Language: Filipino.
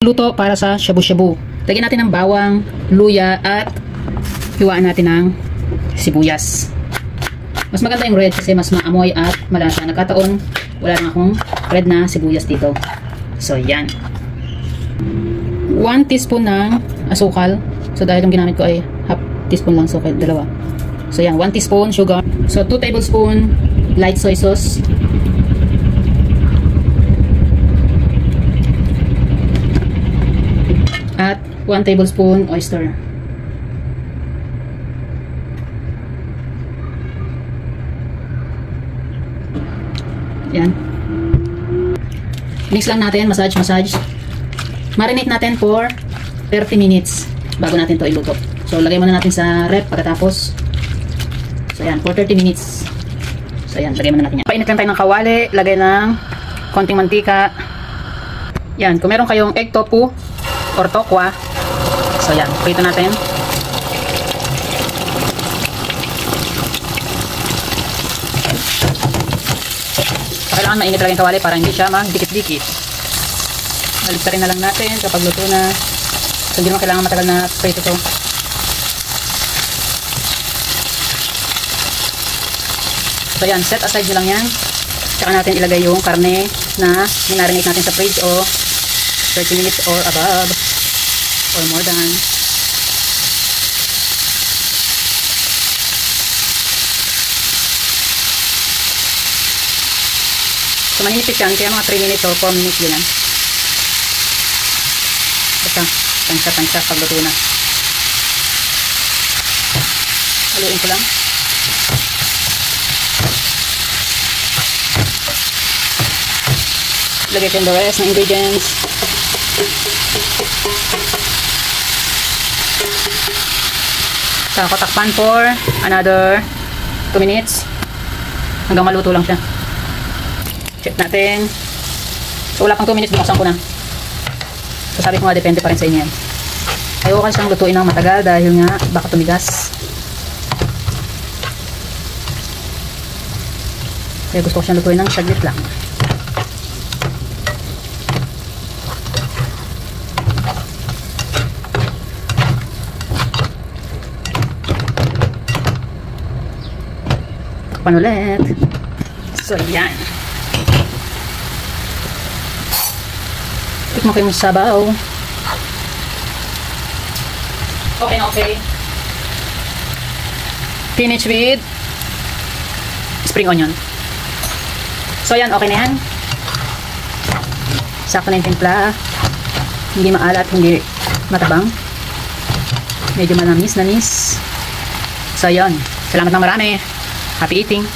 luto para sa shabu-shabu. Lagyan natin ng bawang, luya, at hiwaan natin ng sibuyas. Mas maganda yung red kasi mas maamoy at malasa. Nagkataon, wala na akong red na sibuyas dito. So, yan. 1 teaspoon ng asukal. So, dahil yung ginamit ko ay half teaspoon lang. So, kahit dalawa. So, yan. 1 teaspoon sugar. So, 2 tablespoon light soy sauce. At 1 tablespoon oyster. Yan. Mix lang natin, massage. Marinate natin for 30 minutes bago natin to iluto. So, lagay muna natin sa ref pagkatapos. So, yan, for 30 minutes. So, yan, lagay muna natin yan. Painit lang tayo ng kawali, lagay ng konting mantika. Yan, kung meron kayong egg tofu or tokwa. So, yan, prito natin. Kailangan mainit talaga yung kawali para hindi siya magdikit-dikit. Baliktarin na lang natin kapag luto na. So, hindi naman kailangan matagal na prito to. So, yan. Set aside nyo lang yan. Tsaka natin ilagay yung karne na minarinate natin sa fridge o 30 minutes or above or more than. So, maninipis yan. Kaya mga 3 minutes or 4 minutes yun yan. Basta, tansya pag luto na. Haluin ko lang. Lagay ko yung the rest ng ingredients. Saka ko takpan for another 2 minutes. Hanggang maluto lang siya. Check natin. So, wala pang 2 minutes, binuksan ko na. So, sabi ko nga, depende pa rin sa inyo yan. Ayoko kasi siyang lutuin ng matagal dahil nga baka tumigas. Kaya gusto ko siyang lutuin ng saglit lang. Takpan ulit. So, yan. Tikman ko yung sabaw. Okay na okay. Finish with spring onion. So yan, okay na yan. Sakto na yung timpla. Hindi maalat, hindi matabang. Medyo manamis. So yan. Salamat ng marami. Happy eating.